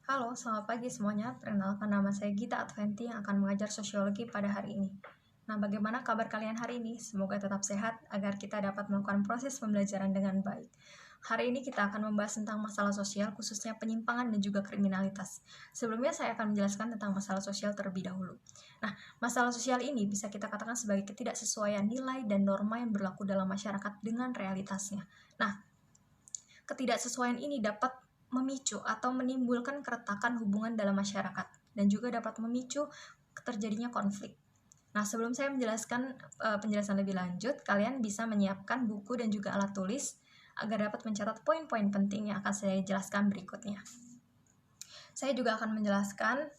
Halo, selamat pagi semuanya. Perkenalkan nama saya Gita Adventi yang akan mengajar sosiologi pada hari ini. Nah, bagaimana kabar kalian hari ini? Semoga tetap sehat agar kita dapat melakukan proses pembelajaran dengan baik. Hari ini kita akan membahas tentang masalah sosial, khususnya penyimpangan dan juga kriminalitas. Sebelumnya saya akan menjelaskan tentang masalah sosial terlebih dahulu. Nah, masalah sosial ini bisa kita katakan sebagai ketidaksesuaian nilai dan norma yang berlaku dalam masyarakat dengan realitasnya. Nah, ketidaksesuaian ini dapat memicu atau menimbulkan keretakan hubungan dalam masyarakat dan juga dapat memicu terjadinya konflik. Nah, sebelum saya menjelaskan penjelasan lebih lanjut, kalian bisa menyiapkan buku dan juga alat tulis agar dapat mencatat poin-poin penting yang akan saya jelaskan berikutnya. Saya juga akan menjelaskan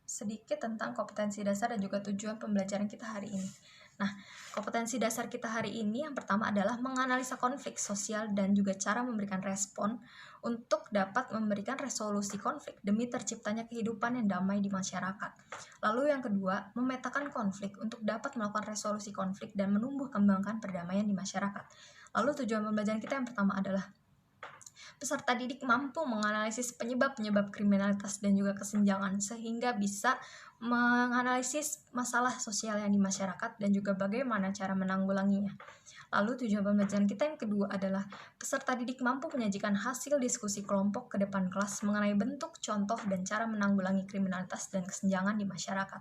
sedikit tentang kompetensi dasar dan juga tujuan pembelajaran kita hari ini. Nah, kompetensi dasar kita hari ini yang pertama adalah menganalisa konflik sosial dan juga cara memberikan respon untuk dapat memberikan resolusi konflik demi terciptanya kehidupan yang damai di masyarakat. Lalu yang kedua, memetakan konflik untuk dapat melakukan resolusi konflik dan menumbuh kembangkan perdamaian di masyarakat. Lalu tujuan pembelajaran kita yang pertama adalah peserta didik mampu menganalisis penyebab-penyebab kriminalitas dan juga kesenjangan sehingga bisa menganalisis masalah sosial yang di masyarakat dan juga bagaimana cara menanggulanginya. Lalu tujuan pembelajaran kita yang kedua adalah peserta didik mampu menyajikan hasil diskusi kelompok ke depan kelas mengenai bentuk, contoh, dan cara menanggulangi kriminalitas dan kesenjangan di masyarakat.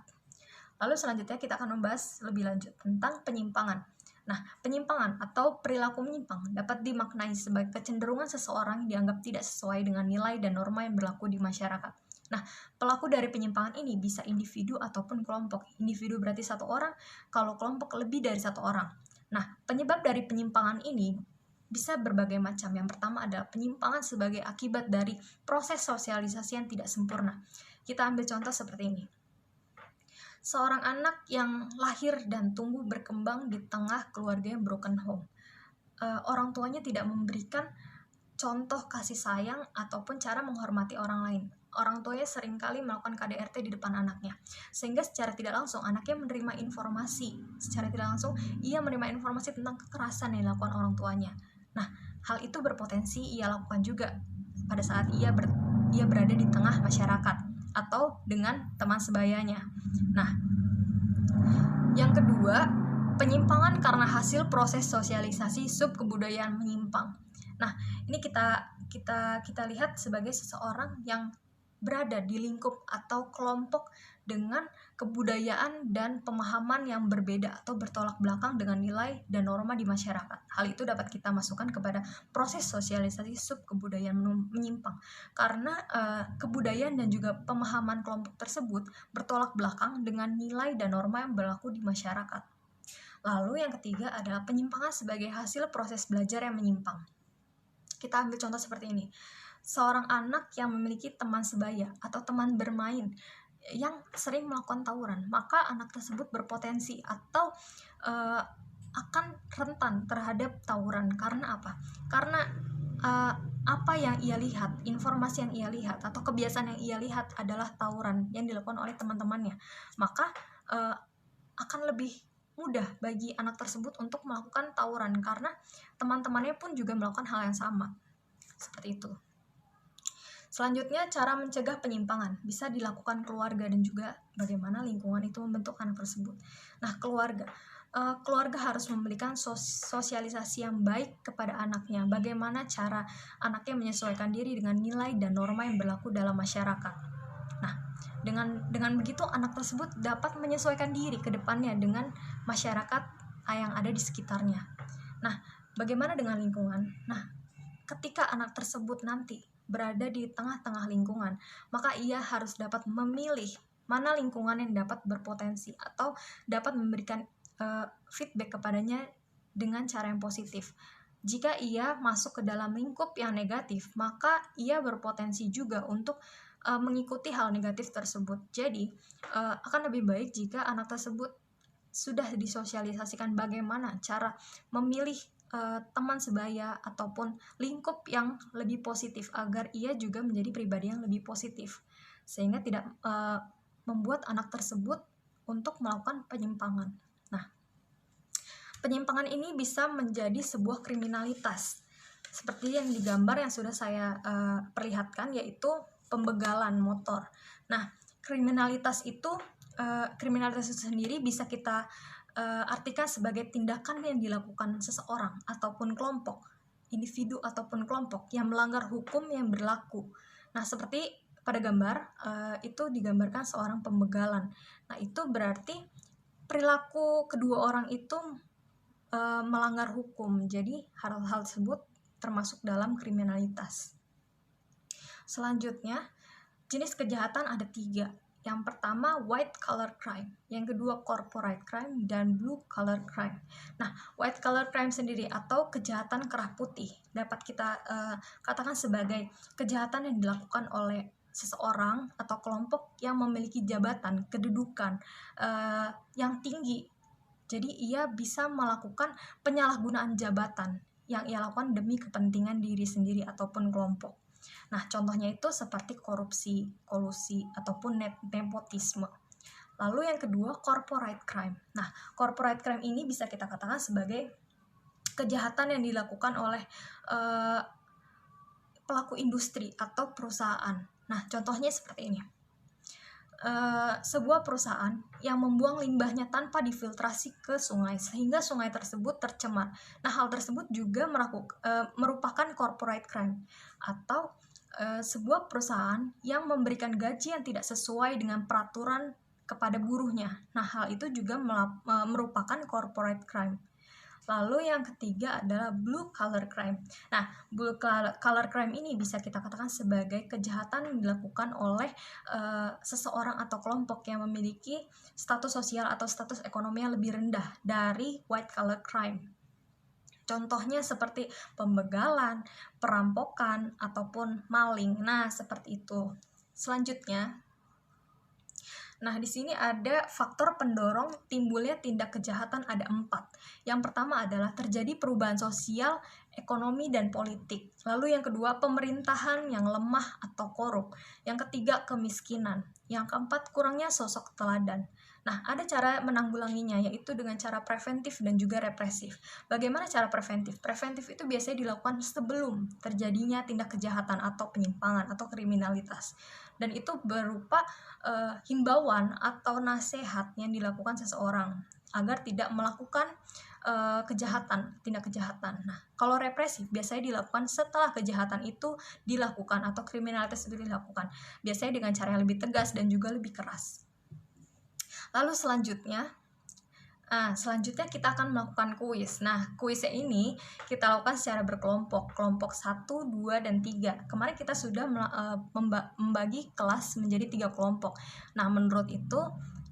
Lalu selanjutnya kita akan membahas lebih lanjut tentang penyimpangan. Nah, penyimpangan atau perilaku menyimpang dapat dimaknai sebagai kecenderungan seseorang yang dianggap tidak sesuai dengan nilai dan norma yang berlaku di masyarakat. Nah, pelaku dari penyimpangan ini bisa individu ataupun kelompok. Individu berarti satu orang, kalau kelompok lebih dari satu orang. Nah, penyebab dari penyimpangan ini bisa berbagai macam. Yang pertama adalah penyimpangan sebagai akibat dari proses sosialisasi yang tidak sempurna. Kita ambil contoh seperti ini. Seorang anak yang lahir dan tumbuh berkembang di tengah keluarga yang broken home. Orang tuanya tidak memberikan contoh kasih sayang ataupun cara menghormati orang lain. Orang tuanya seringkali melakukan KDRT di depan anaknya, sehingga secara tidak langsung anaknya menerima informasi. Secara tidak langsung ia menerima informasi tentang kekerasan yang dilakukan orang tuanya. Nah, hal itu berpotensi ia lakukan juga pada saat ia berada di tengah masyarakat atau dengan teman sebayanya. Nah, yang kedua, penyimpangan karena hasil proses sosialisasi subkebudayaan menyimpang. Nah, ini kita lihat sebagai seseorang yang berada di lingkup atau kelompok dengan kebudayaan dan pemahaman yang berbeda atau bertolak belakang dengan nilai dan norma di masyarakat. Hal itu dapat kita masukkan kepada proses sosialisasi subkebudayaan menyimpang karena kebudayaan dan juga pemahaman kelompok tersebut bertolak belakang dengan nilai dan norma yang berlaku di masyarakat. Lalu yang ketiga adalah penyimpangan sebagai hasil proses belajar yang menyimpang. Kita ambil contoh seperti ini. Seorang anak yang memiliki teman sebaya atau teman bermain yang sering melakukan tawuran, maka anak tersebut berpotensi atau akan rentan terhadap tawuran. Karena apa? Karena apa yang ia lihat, informasi yang ia lihat atau kebiasaan yang ia lihat adalah tawuran yang dilakukan oleh teman-temannya, maka akan lebih mudah bagi anak tersebut untuk melakukan tawuran karena teman-temannya pun juga melakukan hal yang sama. Seperti itu. Selanjutnya, cara mencegah penyimpangan bisa dilakukan keluarga dan juga bagaimana lingkungan itu membentuk anak tersebut. Nah, keluarga harus memberikan sosialisasi yang baik kepada anaknya. Bagaimana cara anaknya menyesuaikan diri dengan nilai dan norma yang berlaku dalam masyarakat. Nah, dengan begitu anak tersebut dapat menyesuaikan diri ke depannya dengan masyarakat yang ada di sekitarnya. Nah, bagaimana dengan lingkungan? Nah, ketika anak tersebut nanti berada di tengah-tengah lingkungan, maka ia harus dapat memilih mana lingkungan yang dapat berpotensi atau dapat memberikan feedback kepadanya dengan cara yang positif. Jika ia masuk ke dalam lingkup yang negatif, maka ia berpotensi juga untuk mengikuti hal negatif tersebut. Jadi, akan lebih baik jika anak tersebut sudah disosialisasikan bagaimana cara memilih teman sebaya ataupun lingkup yang lebih positif agar ia juga menjadi pribadi yang lebih positif sehingga tidak membuat anak tersebut untuk melakukan penyimpangan. Nah, penyimpangan ini bisa menjadi sebuah kriminalitas seperti yang digambar yang sudah saya perlihatkan, yaitu pembegalan motor. Nah, kriminalitas itu sendiri bisa kita artikan sebagai tindakan yang dilakukan seseorang ataupun kelompok, individu ataupun kelompok yang melanggar hukum yang berlaku. Nah, seperti pada gambar itu digambarkan seorang pembegalan. Nah, itu berarti perilaku kedua orang itu melanggar hukum. Jadi hal-hal tersebut termasuk dalam kriminalitas. Selanjutnya, jenis kejahatan ada 3. Yang pertama white collar crime, yang kedua corporate crime, dan blue collar crime. Nah, white collar crime sendiri atau kejahatan kerah putih dapat kita katakan sebagai kejahatan yang dilakukan oleh seseorang atau kelompok yang memiliki jabatan, kedudukan yang tinggi. Jadi ia bisa melakukan penyalahgunaan jabatan yang ia lakukan demi kepentingan diri sendiri ataupun kelompok. Nah, contohnya itu seperti korupsi, kolusi, ataupun nepotisme. Lalu yang kedua, corporate crime. Nah, corporate crime ini bisa kita katakan sebagai kejahatan yang dilakukan oleh pelaku industri atau perusahaan. Nah, contohnya seperti ini. Sebuah perusahaan yang membuang limbahnya tanpa difiltrasi ke sungai sehingga sungai tersebut tercemar. Nah, hal tersebut juga merupakan corporate crime atau sebuah perusahaan yang memberikan gaji yang tidak sesuai dengan peraturan kepada buruhnya. Nah, hal itu juga merupakan corporate crime. Lalu yang ketiga adalah blue collar crime. Nah, blue collar crime ini bisa kita katakan sebagai kejahatan yang dilakukan oleh seseorang atau kelompok yang memiliki status sosial atau status ekonomi yang lebih rendah dari white collar crime. Contohnya seperti pembegalan, perampokan, ataupun maling. Nah, seperti itu. Selanjutnya, nah, di sini ada faktor pendorong timbulnya tindak kejahatan ada 4. Yang pertama adalah terjadi perubahan sosial, ekonomi, dan politik. Lalu yang kedua, pemerintahan yang lemah atau korup. Yang ketiga, kemiskinan. Yang keempat, kurangnya sosok teladan. Nah, ada cara menanggulanginya, yaitu dengan cara preventif dan juga represif. Bagaimana cara preventif? Preventif itu biasanya dilakukan sebelum terjadinya tindak kejahatan atau penyimpangan atau kriminalitas. Dan itu berupa himbauan atau nasihat yang dilakukan seseorang agar tidak melakukan tindak kejahatan. Nah, kalau represif biasanya dilakukan setelah kejahatan itu dilakukan atau kriminalitas itu dilakukan. Biasanya dengan cara yang lebih tegas dan juga lebih keras. Lalu selanjutnya kita akan melakukan kuis. Nah, kuisnya ini kita lakukan secara berkelompok, kelompok 1, 2, dan 3. Kemarin kita sudah membagi kelas menjadi 3 kelompok. Nah, menurut itu,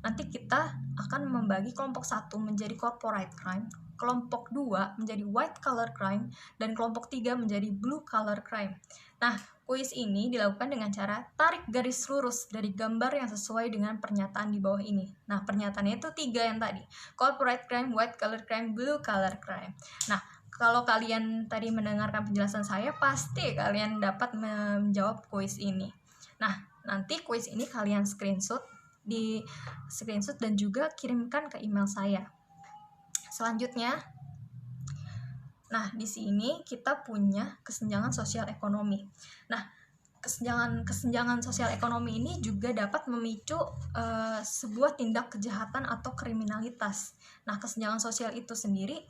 nanti kita akan membagi kelompok 1 menjadi corporate crime, kelompok 2 menjadi white collar crime, dan kelompok 3 menjadi blue collar crime. Nah, kuis ini dilakukan dengan cara tarik garis lurus dari gambar yang sesuai dengan pernyataan di bawah ini. Nah, pernyataannya itu 3 yang tadi. Corporate crime, white collar crime, blue collar crime. Nah, kalau kalian tadi mendengarkan penjelasan saya, pasti kalian dapat menjawab kuis ini. Nah, nanti kuis ini kalian screenshot dan juga kirimkan ke email saya. Selanjutnya, nah, di sini kita punya kesenjangan sosial ekonomi. Nah, kesenjangan sosial ekonomi ini juga dapat memicu sebuah tindak kejahatan atau kriminalitas. Nah, kesenjangan sosial itu sendiri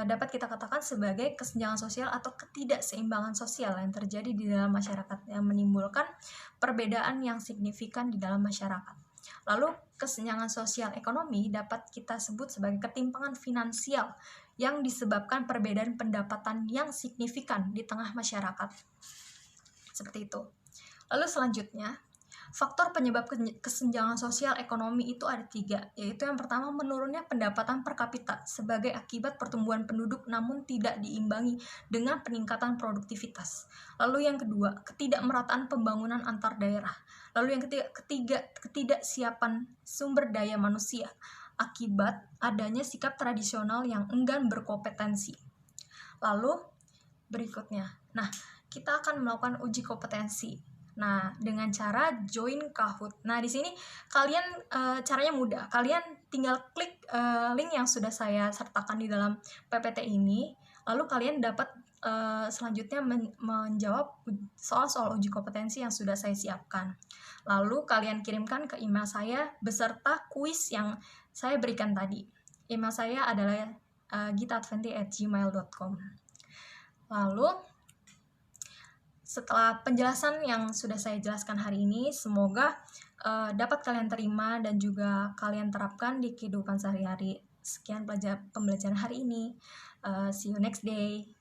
dapat kita katakan sebagai kesenjangan sosial atau ketidakseimbangan sosial yang terjadi di dalam masyarakat yang menimbulkan perbedaan yang signifikan di dalam masyarakat. Lalu, kesenjangan sosial ekonomi dapat kita sebut sebagai ketimpangan finansial yang disebabkan perbedaan pendapatan yang signifikan di tengah masyarakat. Seperti itu. Lalu selanjutnya, faktor penyebab kesenjangan sosial ekonomi itu ada 3, yaitu yang pertama menurunnya pendapatan per kapita sebagai akibat pertumbuhan penduduk namun tidak diimbangi dengan peningkatan produktivitas. Lalu yang kedua, ketidakmerataan pembangunan antar daerah. Lalu yang ketiga, ketidaksiapan sumber daya manusia akibat adanya sikap tradisional yang enggan berkompetensi. Lalu berikutnya, nah, kita akan melakukan uji kompetensi. Nah, dengan cara join Kahoot. Nah, di sini kalian caranya mudah. Kalian tinggal klik link yang sudah saya sertakan di dalam PPT ini, lalu kalian dapat selanjutnya menjawab soal-soal uji kompetensi yang sudah saya siapkan. Lalu kalian kirimkan ke email saya beserta kuis yang saya berikan tadi. Email saya adalah gita@gmail.com. Lalu setelah penjelasan yang sudah saya jelaskan hari ini, semoga dapat kalian terima dan juga kalian terapkan di kehidupan sehari-hari. Sekian pembelajaran hari ini. See you next day.